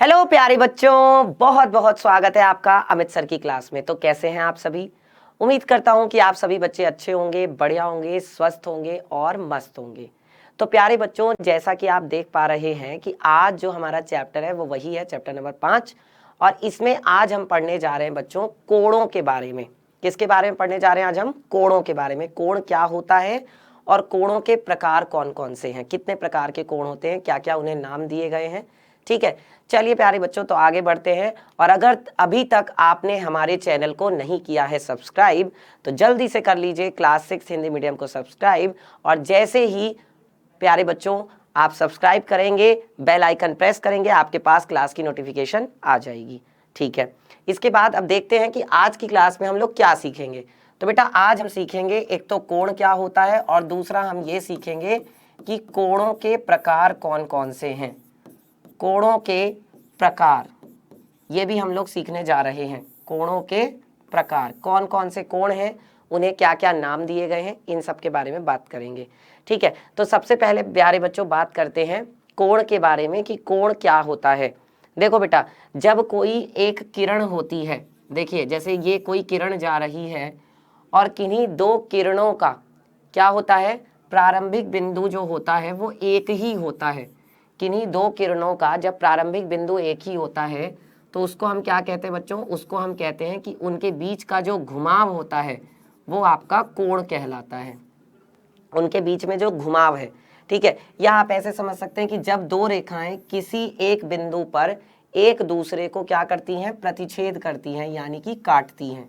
Hello प्यारे बच्चों, बहुत बहुत स्वागत है आपका अमित सर की क्लास में। तो कैसे हैं आप सभी? उम्मीद करता हूं कि आप सभी बच्चे अच्छे होंगे, बढ़िया होंगे, स्वस्थ होंगे और मस्त होंगे। तो प्यारे बच्चों, जैसा कि आप देख पा रहे हैं कि आज जो हमारा चैप्टर है वो वही है, चैप्टर नंबर 5। और इसमें आज हम पढ़ने जा रहे हैं बच्चों कोणों के बारे में। किसके बारे में पढ़ने जा रहे हैं आज हम? कोणों के बारे में। कोण क्या होता है और कोणों के प्रकार कौन कौन से हैं, कितने प्रकार के कोण होते हैं, क्या क्या उन्हें नाम दिए गए हैं। ठीक है, चलिए प्यारे बच्चों, तो आगे बढ़ते हैं। और अगर अभी तक आपने हमारे चैनल को नहीं किया है सब्सक्राइब, तो जल्दी से कर लीजिए क्लास 6 हिंदी मीडियम को सब्सक्राइब। और जैसे ही प्यारे बच्चों आप सब्सक्राइब करेंगे, बेल आइकन प्रेस करेंगे, आपके पास क्लास की नोटिफिकेशन आ जाएगी। ठीक है, इसके बाद अब देखते हैं कि आज की क्लास में हम लोग क्या सीखेंगे। तो बेटा आज हम सीखेंगे, एक तो कोण क्या होता है और दूसरा हम ये सीखेंगे कि कोणों के प्रकार कौन कौन से हैं। कोणों के प्रकार ये भी हम लोग सीखने जा रहे हैं। कोणों के प्रकार कौन कौन से कोण हैं, उन्हें क्या क्या नाम दिए गए हैं, इन सब के बारे में बात करेंगे। ठीक है, तो सबसे पहले प्यारे बच्चों बात करते हैं कोण के बारे में कि कोण क्या होता है। देखो बेटा, जब कोई एक किरण होती है, देखिए जैसे ये कोई किरण जा रही है और किन्हीं दो किरणों का क्या होता है, प्रारंभिक बिंदु जो होता है वो एक ही होता है। किन्हीं दो किरणों का जब प्रारंभिक बिंदु एक ही होता है तो उसको हम क्या कहते हैं बच्चों? उसको हम कहते हैं कि उनके बीच का जो घुमाव होता है वो आपका कोण कहलाता है। उनके बीच में जो घुमाव है, ठीक है, या आप ऐसे समझ सकते हैं कि जब दो रेखाएं किसी एक बिंदु पर एक दूसरे को क्या करती हैं? प्रतिच्छेद करती हैं, यानी कि काटती हैं।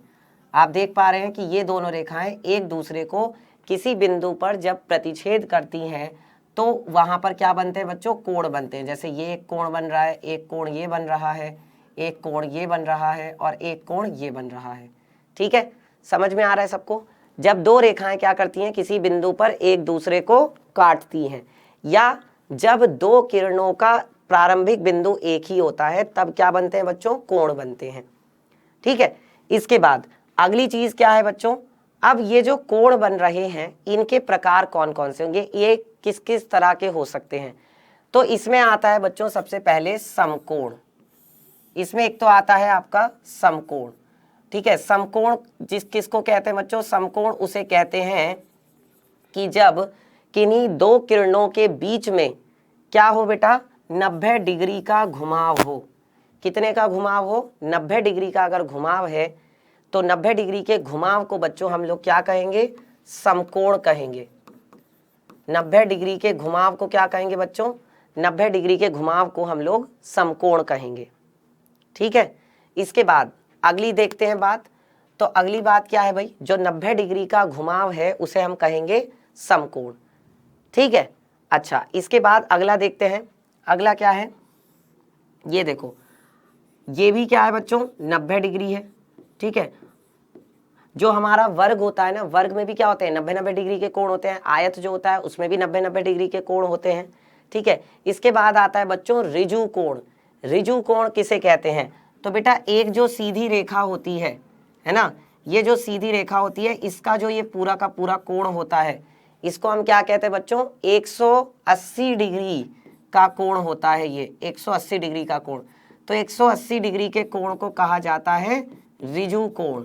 आप देख पा रहे हैं कि ये दोनों रेखाएं एक दूसरे को किसी बिंदु पर जब प्रतिच्छेद करती हैं तो वहां पर क्या बनते हैं बच्चों? कोण बनते हैं। जैसे ये एक कोण बन रहा है, एक कोण ये बन रहा है, एक कोण ये बन रहा है और एक कोण ये बन रहा है। ठीक है, समझ में आ रहा है सबको? जब दो रेखाएं क्या करती हैं? किसी बिंदु पर एक दूसरे को काटती हैं, या जब दो किरणों का प्रारंभिक बिंदु एक ही होता है तब क्या बनते हैं बच्चों? कोण बनते हैं। ठीक है, इसके बाद अगली चीज क्या है बच्चों? अब ये जो कोण बन रहे हैं इनके प्रकार कौन कौन से होंगे, ये किस किस तरह के हो सकते हैं? तो इसमें आता है बच्चों सबसे पहले समकोण। इसमें एक तो आता है आपका समकोण। ठीक है, समकोण किसको कहते हैं बच्चों? समकोण उसे कहते हैं कि जब किन्हीं दो किरणों के बीच में क्या हो बेटा? 90 डिग्री का घुमाव हो। कितने का घुमाव हो? 90 डिग्री का अगर घुमाव है तो 90 डिग्री के घुमाव को बच्चों हम लोग क्या कहेंगे? समकोण कहेंगे। 90 डिग्री के घुमाव को क्या कहेंगे बच्चों? 90 डिग्री के घुमाव को हम लोग समकोण कहेंगे। ठीक है, इसके बाद अगली देखते हैं बात। तो अगली बात क्या है भाई? जो 90 डिग्री का घुमाव है उसे हम कहेंगे समकोण। ठीक है, अच्छा इसके बाद अगला देखते हैं। अगला क्या है? ये देखो, ये भी क्या है बच्चों? 90 डिग्री है। ठीक है, जो हमारा वर्ग होता है ना, वर्ग में भी क्या होते हैं? 90-90 डिग्री के कोण होते हैं। आयत जो होता है उसमें भी 90-90 डिग्री के कोण होते हैं। ठीक है, इसके बाद आता है बच्चों ऋजु कोण। ऋजु कोण किसे कहते हैं? तो बेटा एक जो सीधी रेखा होती है ना, ये जो सीधी रेखा होती है इसका जो ये पूरा का पूरा कोण होता है इसको हम क्या कहते हैं बच्चों? 180 डिग्री का कोण होता है। ये 180 डिग्री का कोण, तो 180 डिग्री के कोण को कहा जाता है ऋजु कोण।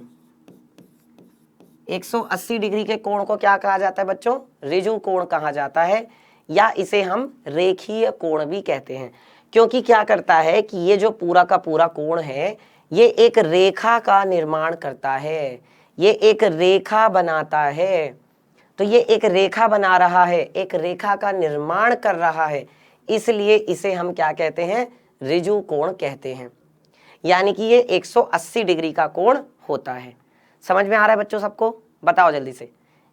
180 डिग्री के कोण को क्या कहा जाता है बच्चों? ऋजु कोण कहा जाता है, या इसे हम रेखीय कोण भी कहते हैं। क्योंकि क्या करता है कि ये जो पूरा का पूरा कोण है ये एक रेखा का निर्माण करता है, ये एक रेखा बनाता है। तो ये एक रेखा बना रहा है, एक रेखा का निर्माण कर रहा है, इसलिए इसे हम क्या कहते हैं? ऋजु कोण कहते हैं। यानी कि ये 180 डिग्री का कोण होता है। समझ में आ रहा है बच्चों सबको? बताओ जल्दी से,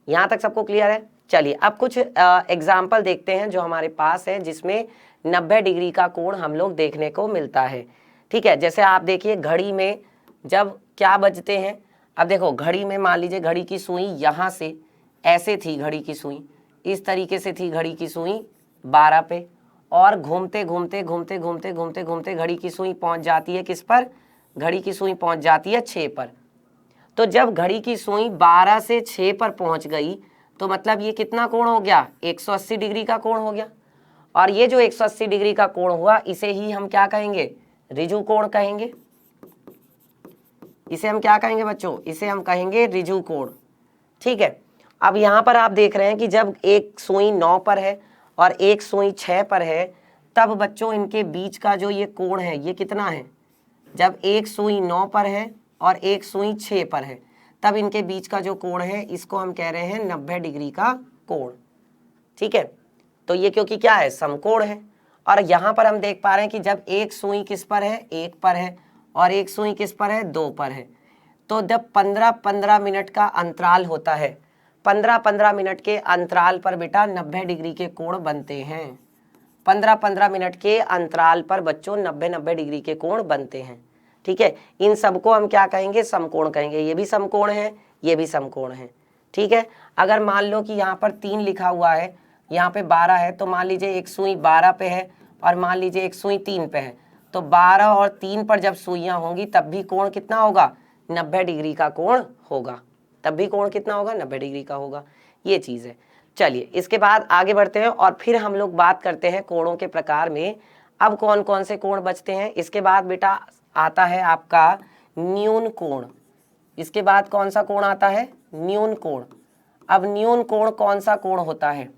यहाँ तक सबको क्लियर है? चलिए अब कुछ एग्जाम्पल देखते हैं जो हमारे पास है जिसमें 90 डिग्री का कोण हम लोग देखने को मिलता है। ठीक है, जैसे आप देखिए घड़ी में जब क्या बजते हैं। अब देखो घड़ी में मान लीजिए घड़ी की सुई यहाँ से ऐसे थी, घड़ी की सुई इस तरीके से थी, घड़ी की सुई 12 पे, और घूमते घूमते घूमते घूमते घूमते घूमते घड़ी की सुई पहुँच जाती है किस पर? घड़ी की सुई पहुँच जाती है 6 पर। तो जब घड़ी की सुई 12 से 6 पर पहुंच गई तो मतलब ये कितना कोण हो गया? 180 डिग्री का कोण हो गया। और ये जो 180 डिग्री का कोण हुआ इसे ही हम क्या कहेंगे? ऋजु कोण कहेंगे। इसे हम क्या कहेंगे बच्चों, इसे हम कहेंगे ऋजु कोण। ठीक है, अब यहाँ पर आप देख रहे हैं कि जब एक सुई 9 पर है और एक सुई 6 पर है, तब बच्चों इनके बीच का जो ये कोण है ये कितना है। जब एक सुई 9 पर है और एक सुई 6 पर है, तब इनके बीच का जो कोण है इसको हम कह रहे हैं 90 डिग्री का कोण। ठीक है, तो ये क्योंकि क्या है, समकोण है। और यहाँ पर हम देख पा रहे हैं कि जब एक सुई किस पर है, 1 पर है, और एक सुई किस पर है, 2 पर है, तो जब 15-15 मिनट का अंतराल होता है, 15-15 मिनट के अंतराल पर बेटा 90 डिग्री के कोण बनते हैं। 15-15 मिनट के अंतराल पर बच्चों 90-90 डिग्री के कोण बनते हैं। ठीक है, इन सबको हम क्या कहेंगे, समकोण कहेंगे। ये भी समकोण है, ये भी समकोण है। ठीक है, अगर मान लो कि यहाँ पर 3 लिखा हुआ है, यहाँ पे 12 है, तो मान लीजिए एक सुई 12 पे है और मान लीजिए एक सुई 3 पे है, तो 12 और 3 पर जब सुइयां होंगी तब भी कोण कितना होगा, 90 डिग्री का कोण होगा। तब भी कोण कितना होगा, 90 डिग्री का होगा। ये चीज़ है। चलिए इसके बाद आगे बढ़ते हैं और फिर हम लोग बात करते हैं कोणों के प्रकार में। अब कौन कौन से कोण बचते हैं। इसके बाद बेटा आता है आपका न्यून कोण। इसके बाद कौन सा कोण आता है, न्यून कोण। अब न्यून कोण कौन सा कोण होता है,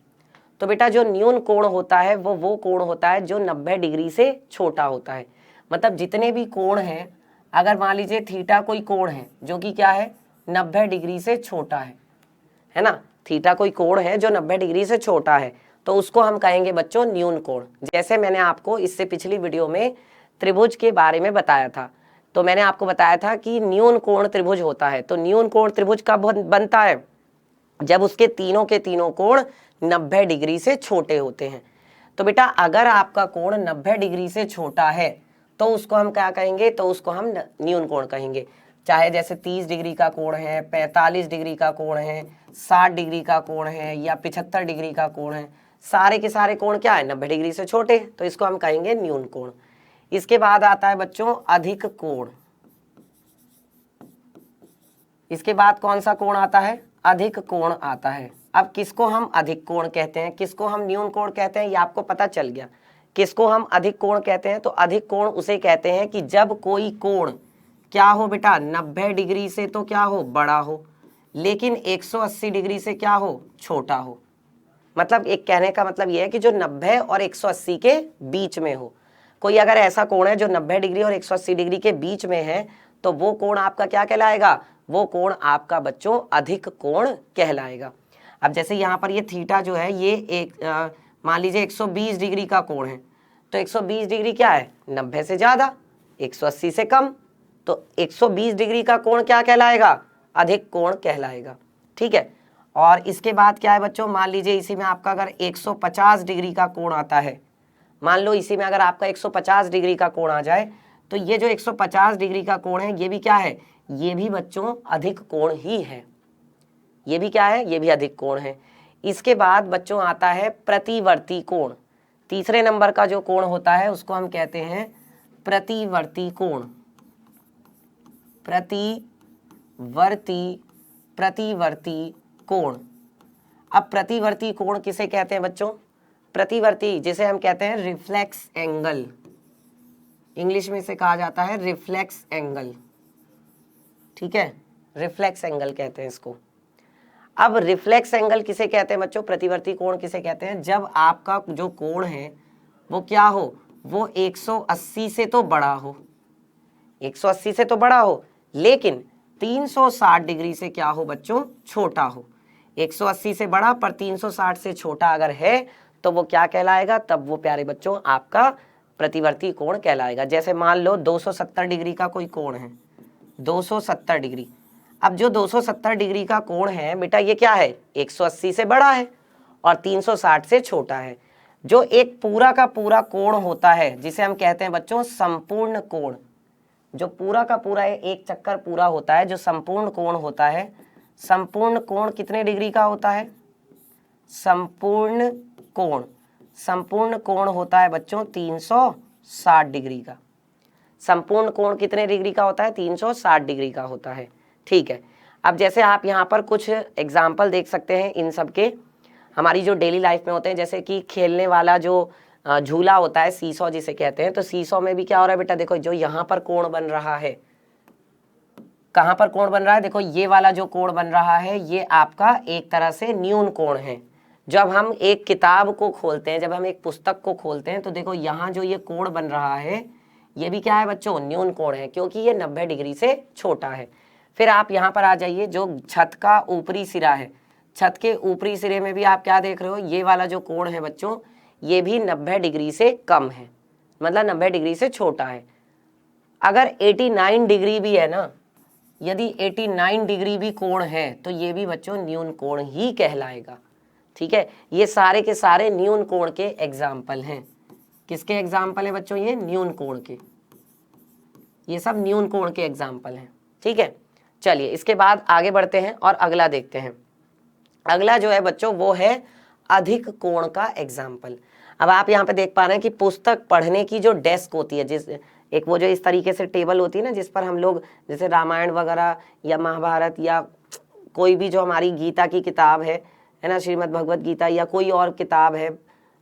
तो बेटा जो न्यून कोण होता है वो कोण होता है जो 90 डिग्री से छोटा होता है। मतलब जितने भी कोण हैं, अगर मान लीजिए थीटा कोई कोण है जो कि क्या है, 90 डिग्री से छोटा है ना, थीटा कोई कोण है जो 90 डिग्री से छोटा है, तो उसको हम कहेंगे बच्चों न्यून कोण। जैसे मैंने आपको इससे पिछली वीडियो में त्रिभुज के बारे में बताया था, तो मैंने आपको बताया था कि न्यून कोण त्रिभुज होता है। तो न्यून कोण त्रिभुज कब बनता है, जब उसके तीनों के तीनों कोण 90 डिग्री से छोटे होते हैं। तो बेटा अगर आपका कोण 90 डिग्री से छोटा है तो उसको हम क्या कहेंगे, तो उसको हम न्यून कोण कहेंगे। चाहे जैसे 30 डिग्री का कोण है, 45 डिग्री का कोण है, 60 डिग्री का कोण है या 75 डिग्री का कोण है, सारे के सारे कोण क्या है, 90 डिग्री से छोटे, तो इसको हम कहेंगे न्यून कोण। इसके बाद आता है बच्चों अधिक कोण। इसके बाद कौन सा कोण आता है, अधिक कोण आता है। अब किसको हम अधिक कोण कहते हैं, किसको हम न्यून कोण कहते हैं, ये आपको पता चल गया। किसको हम अधिक कोण कहते हैं, तो अधिक कोण उसे कहते हैं कि जब कोई कोण क्या हो बेटा, 90 डिग्री से तो क्या हो, बड़ा हो, लेकिन 180 डिग्री से क्या हो, छोटा हो। मतलब एक कहने का मतलब ये है कि जो 90 और 180 के बीच में हो। कोई अगर ऐसा कोण है जो 90 डिग्री और 180 डिग्री के बीच में है, तो वो कोण आपका क्या कहलाएगा, वो कोण आपका बच्चों अधिक कोण कहलाएगा। अब जैसे यहाँ पर ये थीटा जो है ये एक मान लीजिए 120 डिग्री का कोण है, तो 120 डिग्री क्या है, 90 से ज़्यादा, 180 से कम, तो 120 डिग्री का कोण क्या कहलाएगा, अधिक कोण कहलाएगा। ठीक है, और इसके बाद क्या है बच्चों, मान लीजिए इसी में आपका अगर 150 डिग्री का कोण आता है, मान लो इसी में अगर आपका 150 डिग्री का कोण आ जाए, तो ये जो 150 डिग्री का कोण है ये भी क्या है, ये भी बच्चों अधिक कोण ही है। ये भी क्या है, ये भी अधिक कोण है। इसके बाद बच्चों आता है प्रतिवर्ती कोण। तीसरे नंबर का जो कोण होता है उसको हम कहते हैं प्रतिवर्ती कोण। प्रतिवर्ती कोण। अब प्रतिवर्ती कोण किसे कहते हैं बच्चों, प्रतिवर्ती जिसे हम कहते हैं रिफ्लेक्स एंगल, इंग्लिश में इसे कहा जाता है रिफ्लेक्स एंगल। ठीक है, रिफ्लेक्स एंगल कहते हैं इसको। अब रिफ्लेक्स एंगल किसे कहते हैं बच्चों, प्रतिवर्ती कोण किसे कहते हैं, जब आपका जो कोण है वो क्या हो, वो 180 से तो बड़ा हो, 180 से तो बड़ा हो, लेकिन 360 डिग्री से क्या हो बच्चों, छोटा हो। 180 से बड़ा पर 360 से छोटा अगर है तो वो क्या कहलाएगा, तब वो प्यारे बच्चों आपका प्रतिवर्ती कोण कहलाएगा। जैसे मान लो 270 डिग्री का कोई कोण है, 270 डिग्री। अब जो 270 डिग्री का कोण है बेटा ये क्या है, 180 से बड़ा है और 360 से छोटा है। जो एक पूरा का पूरा कोण होता है जिसे हम कहते हैं बच्चों संपूर्ण कोण, जो पूरा का पूरा एक चक्कर पूरा होता है, जो संपूर्ण कोण होता है, संपूर्ण कोण कितने डिग्री का होता है, संपूर्ण कोण होता है बच्चों 360 डिग्री का। संपूर्ण कोण कितने डिग्री का होता है, 360 डिग्री का होता है। ठीक है, अब जैसे आप यहाँ पर कुछ एग्जाम्पल देख सकते हैं इन सब के, हमारी जो डेली लाइफ में होते हैं, जैसे कि खेलने वाला जो झूला होता है, सीसॉ जिसे कहते हैं, तो सीसॉ में भी क्या हो रहा है बेटा, देखो जो यहाँ पर कोण बन रहा है, कहाँ पर कोण बन रहा है, देखो ये वाला जो कोण बन रहा है ये आपका एक तरह से न्यून कोण है। जब हम एक किताब को खोलते हैं, जब हम एक पुस्तक को खोलते हैं, तो देखो यहाँ जो ये कोण बन रहा है ये भी क्या है बच्चों, न्यून कोण है, क्योंकि ये 90 डिग्री से छोटा है। फिर आप यहाँ पर आ जाइए, जो छत का ऊपरी सिरा है, छत के ऊपरी सिरे में भी आप क्या देख रहे हो, ये वाला जो कोण है बच्चों ये भी 90 डिग्री से कम है, मतलब 90 डिग्री से छोटा है। अगर 89 डिग्री भी है ना, यदि 89 डिग्री भी कोण है तो ये भी बच्चों न्यून कोण ही कहलाएगा। ठीक है, ये सारे के सारे न्यून कोण के एग्जाम्पल हैं। किसके एग्जाम्पल है बच्चों, ये न्यून कोण के, ये सब न्यून कोण के एग्जाम्पल हैं। ठीक है, चलिए इसके बाद आगे बढ़ते हैं और अगला देखते हैं। अगला जो है बच्चों वो है अधिक कोण का एग्जाम्पल। अब आप यहाँ पे देख पा रहे हैं कि पुस्तक पढ़ने की जो डेस्क होती है, जिस एक वो जो इस तरीके से टेबल होती है ना, जिस पर हम लोग जैसे रामायण वगैरह या महाभारत या कोई भी जो हमारी गीता की किताब है ना, श्रीमद् भगवत गीता या कोई और किताब है,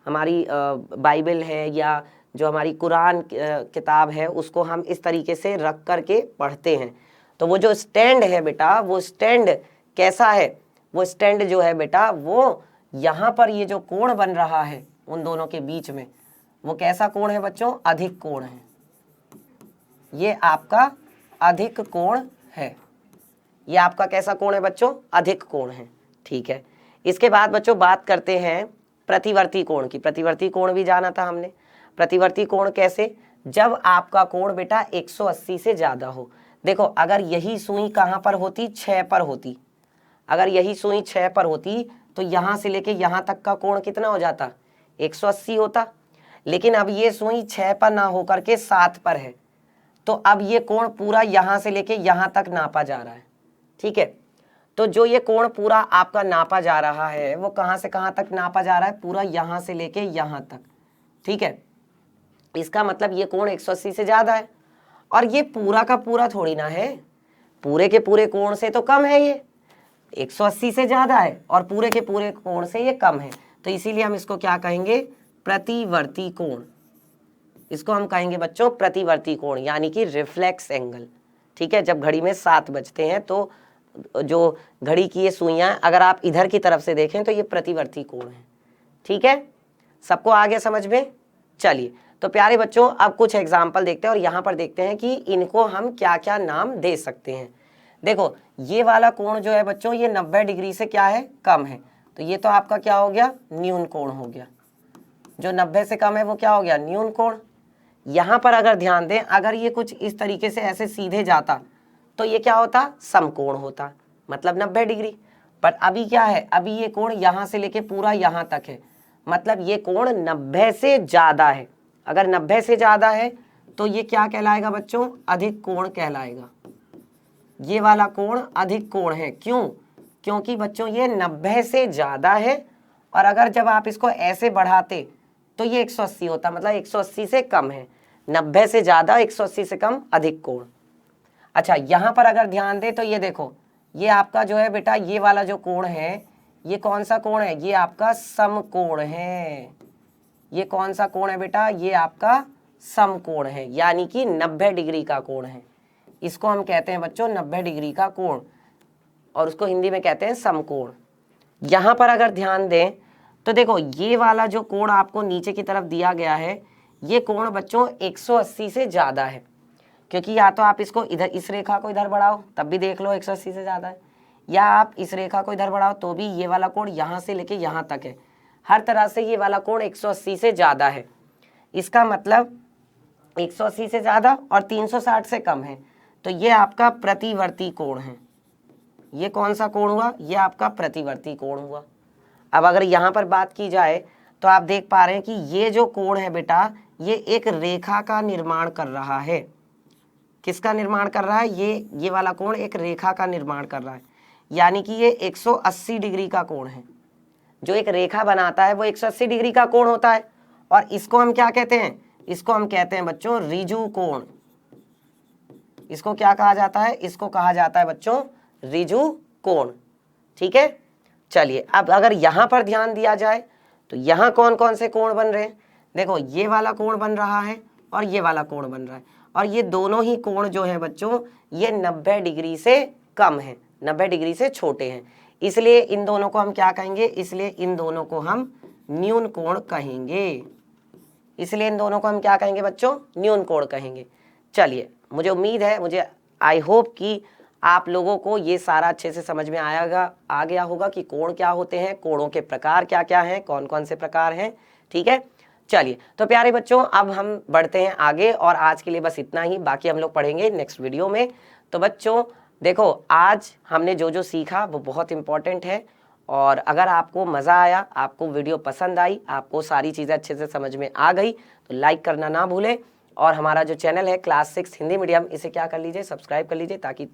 हमारी बाइबल है या जो हमारी कुरान किताब है, उसको हम इस तरीके से रख करके पढ़ते हैं। तो वो जो स्टैंड है बेटा, वो स्टैंड कैसा है, वो स्टैंड जो है बेटा वो यहाँ पर ये जो कोण बन रहा है उन दोनों के बीच में, वो कैसा कोण है बच्चों, अधिक कोण है। ये आपका अधिक कोण है, ये आपका कैसा कोण है बच्चों, अधिक कोण है। ठीक है, इसके बाद बच्चों बात करते हैं प्रतिवर्ती कोण की। प्रतिवर्ती कोण भी जाना था हमने। प्रतिवर्ती कोण कैसे, जब आपका कोण बेटा 180 से ज्यादा हो। देखो अगर यही सुई कहाँ पर होती, 6 पर होती, अगर यही सुई 6 पर होती तो यहाँ से लेके यहाँ तक का कोण कितना हो जाता, 180 होता। लेकिन अब ये सुई 6 पर ना होकर के 7 पर है, तो अब ये कोण पूरा यहाँ से लेके यहाँ तक नापा जा रहा है। ठीक है, तो जो ये कोण पूरा आपका नापा जा रहा है वो कहाँ से कहाँ तक नापा जा रहा है, पूरा यहाँ से लेके यहाँ तक। ठीक है, इसका मतलब ये कोण 180 से ज्यादा है। और ये पूरा का पूरा थोड़ी ना है, पूरे के पूरे कोण से तो कम है, ये 180 से ज्यादा है और पूरे के पूरे कोण से ये कम है, तो इसीलिए हम इसको क्या कहेंगे, प्रतिवर्ती कोण। इसको हम कहेंगे बच्चों प्रतिवर्ती कोण, यानी कि रिफ्लेक्स एंगल। ठीक है, जब घड़ी में 7 बजते हैं तो जो घड़ी की ये सुइयां अगर आप इधर की तरफ से देखें तो ये प्रतिवर्ती कोण है। ठीक है, सबको आ गया समझ में। चलिए तो प्यारे बच्चों अब कुछ एग्जाम्पल देखते हैं और यहाँ पर देखते हैं कि इनको हम क्या क्या नाम दे सकते हैं। देखो ये वाला कोण जो है बच्चों ये 90 डिग्री से क्या है, कम है, तो ये तो आपका क्या हो गया, न्यून कोण हो गया। जो 90 से कम है वो क्या हो गया, न्यून कोण। यहाँ पर अगर ध्यान दें, अगर ये कुछ इस तरीके से ऐसे सीधे जाता तो ये क्या होता, समकोण होता, मतलब 90 डिग्री। पर अभी क्या है, अभी ये कोण यहाँ से लेके पूरा यहाँ तक है, मतलब ये कोण 90 से ज्यादा है। अगर 90 से ज्यादा है तो ये क्या कहलाएगा बच्चों, अधिक कोण कहलाएगा। ये वाला कोण अधिक कोण है, क्यों, क्योंकि बच्चों ये 90 से ज्यादा है, और अगर जब आप इसको ऐसे बढ़ाते तो ये 180 होता, मतलब 180 से कम है। 90 से ज्यादा, 180 से कम, अधिक कोण। अच्छा यहाँ पर अगर ध्यान दें तो ये देखो, ये आपका जो है बेटा ये वाला जो कोण है ये कौन सा कोण है, ये आपका समकोण है। ये कौन सा कोण है बेटा, ये आपका समकोण है, यानी कि 90 डिग्री का कोण है। इसको हम कहते हैं बच्चों 90 डिग्री का कोण, और उसको हिंदी में कहते हैं समकोण। यहाँ पर अगर ध्यान दें तो देखो ये वाला जो कोण आपको नीचे की तरफ दिया गया है, ये कोण बच्चों 180 से ज्यादा है, क्योंकि या तो आप इसको इधर, इस रेखा को इधर बढ़ाओ तब भी देख लो 180 से ज्यादा है, या आप इस रेखा को इधर बढ़ाओ तो भी ये वाला कोण यहाँ से लेके यहाँ तक है, हर तरह से ये वाला कोण 180 से ज्यादा है। इसका मतलब 180 से ज्यादा और 360 से कम है, तो ये आपका प्रतिवर्ती कोण है। ये कौन सा कोण हुआ, ये आपका प्रतिवर्ती कोण हुआ। अब अगर यहाँ पर बात की जाए तो आप देख पा रहे हैं कि ये जो कोण है बेटा ये एक रेखा का निर्माण कर रहा है। किसका निर्माण कर रहा है, ये वाला कोण एक रेखा का निर्माण कर रहा है, यानी कि ये 180 डिग्री का कोण है। जो एक रेखा बनाता है वो 180 डिग्री का कोण होता है, और इसको हम क्या कहते हैं, इसको हम कहते हैं बच्चों ऋजु कोण। इसको क्या कहा जाता है, इसको कहा जाता है बच्चों ऋजु कोण। ठीक है, चलिए अब अगर यहाँ पर ध्यान दिया जाए तो यहाँ कौन कौन से कोण बन रहे हैं। देखो ये वाला कोण बन रहा है और ये वाला कोण बन रहा है, और ये दोनों ही कोण जो है बच्चों ये 90 डिग्री से कम है, 90 डिग्री से छोटे हैं, इसलिए इन दोनों को हम क्या कहेंगे, इसलिए इन दोनों को हम न्यून कोण कहेंगे। इसलिए इन दोनों को हम क्या कहेंगे बच्चों, न्यून कोण कहेंगे। चलिए, मुझे उम्मीद है, मुझे आई होप कि आप लोगों को ये सारा अच्छे से समझ में आ गया होगा कि कोण क्या होते हैं, कोणों के प्रकार क्या क्या हैं, कौन कौन से प्रकार हैं। ठीक है, चलिए तो प्यारे बच्चों अब हम बढ़ते हैं आगे, और आज के लिए बस इतना ही, बाकी हम लोग पढ़ेंगे नेक्स्ट वीडियो में। तो बच्चों देखो, आज हमने जो जो सीखा वो बहुत इंपॉर्टेंट है, और अगर आपको मज़ा आया, आपको वीडियो पसंद आई, आपको सारी चीज़ें अच्छे से समझ में आ गई, तो लाइक करना ना भूलें, और हमारा जो चैनल है क्लास 6 हिंदी मीडियम, इसे क्या कर लीजिए, सब्सक्राइब कर लीजिए, ताकि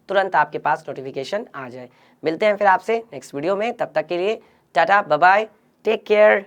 तुरंत आपके पास नोटिफिकेशन आ जाए। मिलते हैं फिर आपसे नेक्स्ट वीडियो में, तब तक के लिए tata bye bye, take care.